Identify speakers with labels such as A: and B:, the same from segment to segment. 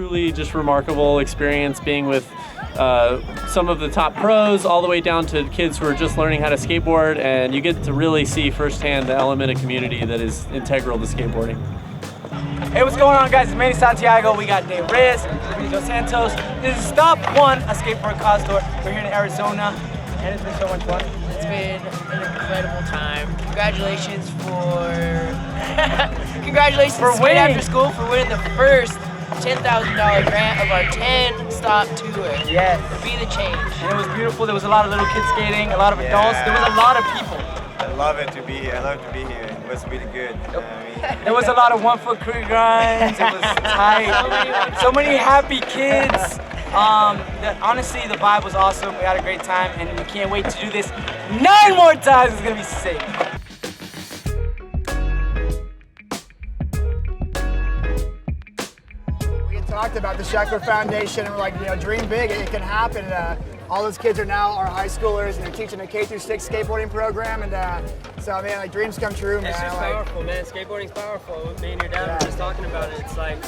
A: truly just remarkable experience being with some of the top pros all the way down to kids who are just learning how to skateboard, and you get to really see firsthand the element of community that is integral to skateboarding.
B: Hey, what's going on, guys? It's Manny Santiago. We got Dave Riz, Dos Santos. This is Stop 1, a skateboard cause tour. We're here in Arizona, and it's been so much fun.
C: It's been an incredible time. Congratulations for
B: winning
C: After School for winning the first $10,000 grant of our 10-stop tour.
B: Yes.
C: Be the change.
B: And it was beautiful. There was a lot of little kids skating, a lot of adults. There was a lot of people.
D: I love it to be here. I love to be here. It was really good.
B: There was a lot of one-foot creek grinds. It was tight. So many happy kids. Honestly, the vibe was awesome. We had a great time, and we can't wait to do this 9 more times. It's gonna be sick.
E: We talked about the Sheckler Foundation, and we're like, dream big. It can happen. All those kids are now our high schoolers, and they're teaching a K-6 skateboarding program, and so I mean, like, dreams come true, man.
F: It's just powerful, man. Skateboarding's powerful. Me and your dad were just talking about it. It's like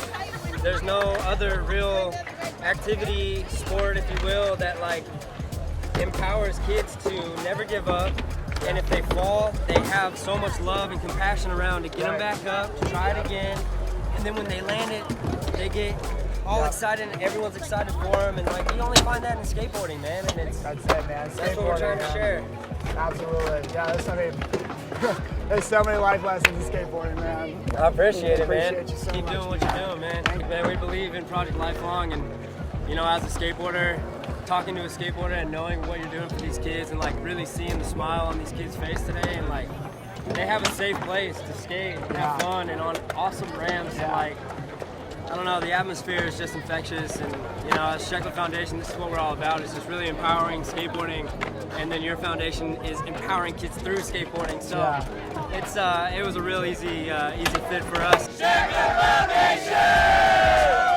F: there's no other real activity, sport, if you will, that like empowers kids to never give up. And if they fall, they have so much love and compassion around to get them back up, to try it again. And then when they land it, they get all excited, and everyone's excited for them. And like, you only find that in skateboarding, man. And
E: That's it, man.
F: that's what we're trying to share.
E: Absolutely. Yeah, there's so many life lessons in skateboarding, man.
F: I appreciate it, man.
E: Appreciate you so
F: Keep
E: much.
F: doing what you're doing, man. Man, we believe in Project Lifelong, and as a skateboarder, talking to a skateboarder and knowing what you're doing for these kids, and like really seeing the smile on these kids' face today, and like they have a safe place to skate and have fun and on awesome ramps, and like, I don't know, the atmosphere is just infectious. And as Sheckler Foundation, this is what we're all about. It's just really empowering skateboarding, and then your foundation is empowering kids through skateboarding. So it was a real easy fit for us.
G: Sheckler Foundation!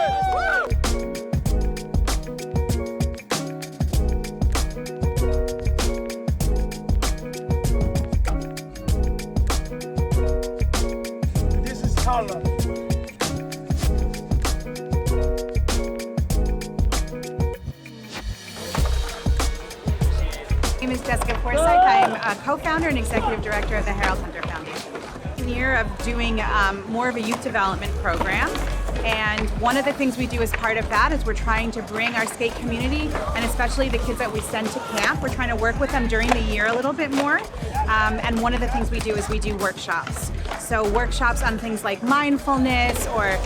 E: This is Carla.
H: My name is Jessica Forsyth. I'm a co-founder and executive director of the Harold Hunter Foundation. I'm here of doing more of a youth development program, and one of the things we do as part of that is we're trying to bring our skate community, and especially the kids that we send to camp, we're trying to work with them during the year a little bit more. And one of the things we do is we do workshops. So workshops on things like mindfulness, or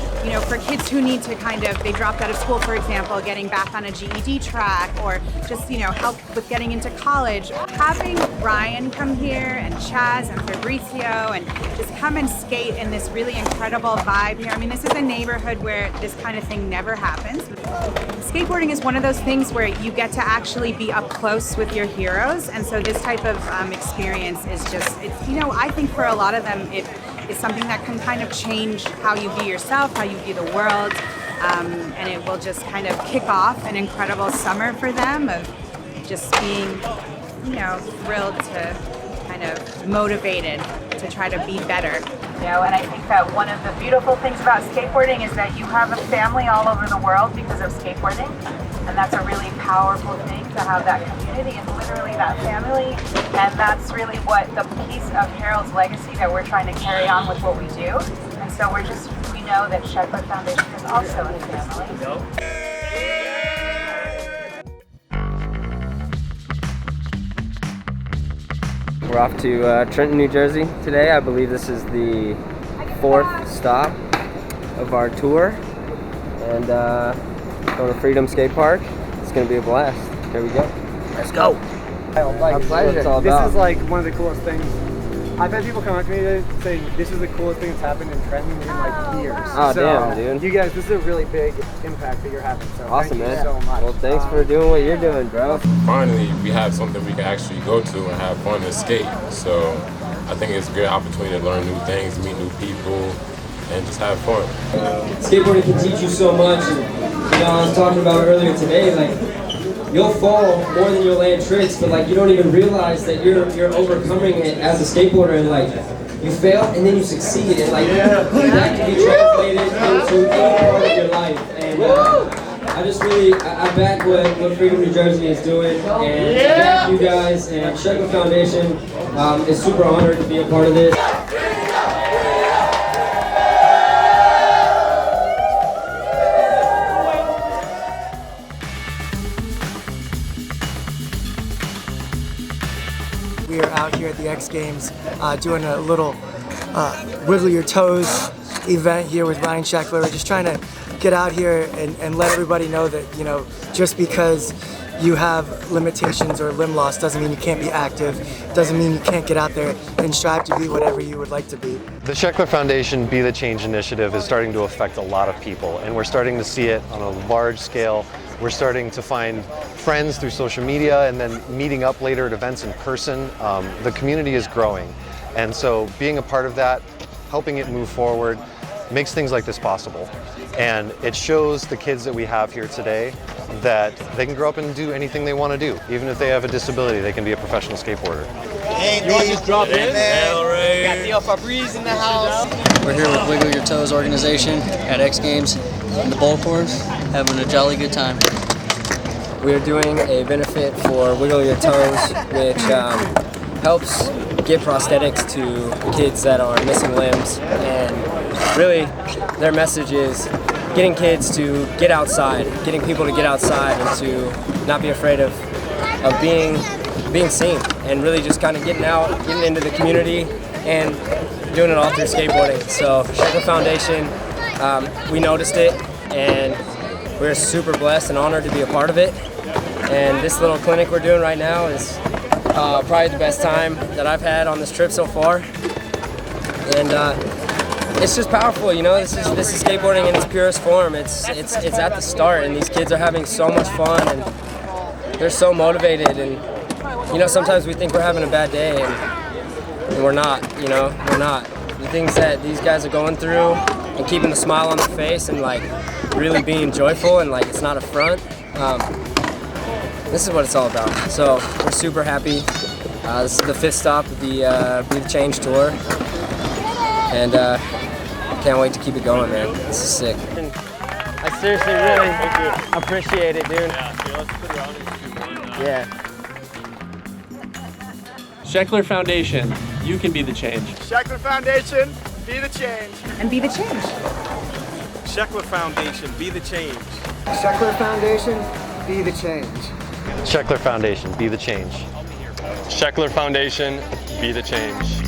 H: for kids who need to they dropped out of school, for example, getting back on a GED track, or just help with getting into college. Having Ryan come here, and Chaz and Fabrizio, and just come and skate in this really incredible vibe here. I mean, this is a neighborhood where this kind of thing never happens. Skateboarding is one of those things where you get to actually be up close with your heroes, and so this type of experience is just, I think for a lot of them it is something that can kind of change how you view yourself, how you view the world, and it will just kind of kick off an incredible summer for them of just being, thrilled to kind of motivated to try to be better. And I think that one of the beautiful things about skateboarding is that you have a family all over the world because of skateboarding, and that's a really powerful thing to have that community and literally that family, and that's really what the piece of Harold's legacy that we're trying to carry on with what we do. And so we know that Sheckler Foundation is also a family.
F: We're off to Trenton, New Jersey today. I believe this is the 4th stop of our tour, and going to Freedom Skate Park. It's going to be a blast. Here we go. Let's go.
E: My pleasure.
I: This is like one of the coolest things. I've had people come up to me saying this is the coolest thing that's happened in Trenton in like years.
F: Oh, damn, dude.
I: You guys, this is a really big impact that you're having. So
F: awesome,
I: thank
F: man.
I: you so much.
F: Well, thanks for doing what you're doing, bro.
J: Finally, we have something we can actually go to and have fun and skate. So I think it's a great opportunity to learn new things, meet new people, and just have fun.
K: Skateboarding can teach you so much. And, I was talking about earlier today, like, you'll fall more than you'll land tricks, but like you don't even realize that you're overcoming it as a skateboarder, and like you fail and then you succeed, and like that can be translated into to any part of your life. And I just really, I back what Freedom New Jersey is doing, and I back you guys, and Sheckler Foundation is super honored to be a part of this.
B: We are out here at the X Games doing a little wiggle your toes event here with Ryan Sheckler. We're just trying to get out here and let everybody know that, you know, just because you have limitations or limb loss doesn't mean you can't be active, doesn't mean you can't get out there and strive to be whatever you would like to be.
L: The Sheckler Foundation Be the Change initiative is starting to affect a lot of people, and we're starting to see it on a large scale. We're starting to find friends through social media and then meeting up later at events in person. The community is growing, and so being a part of that, helping it move forward, makes things like this possible. And it shows the kids that we have here today that they can grow up and do anything they want to do. Even if they have a disability, they can be a professional skateboarder.
G: Hey, you want to just drop in? Got Theo Fabriz in the house.
M: We're here with Wiggle Your Toes organization at X Games in the bowl course, having a jolly good time.
F: We're doing a benefit for Wiggle Your Toes, which helps give prosthetics to kids that are missing limbs. And really, their message is getting kids to get outside, getting people to get outside and to not be afraid of being seen, and really just kind of getting out, getting into the community, and doing it all through skateboarding. So Sheckler Foundation, we noticed it, and we're super blessed and honored to be a part of it. And this little clinic we're doing right now is probably the best time that I've had on this trip so far. And it's just powerful, you know. This is skateboarding in its purest form. It's at the start, and these kids are having so much fun, and they're so motivated. And you know, sometimes we think we're having a bad day, and we're not. You know, we're not. The things that these guys are going through, and keeping the smile on their face, and like really being joyful, and like it's not a front. This is what it's all about. So we're super happy. This is the 5th stop of the Be the Change tour, and can't wait to keep it going, man. This is sick. I seriously really appreciate it, dude. Yeah.
A: Sheckler Foundation, you can be the change.
E: Sheckler Foundation, be the change.
H: And be the change.
N: Sheckler Foundation, be the change.
I: Sheckler Foundation, be the change.
L: Sheckler Foundation, be the change.
J: Sheckler Foundation, be the change.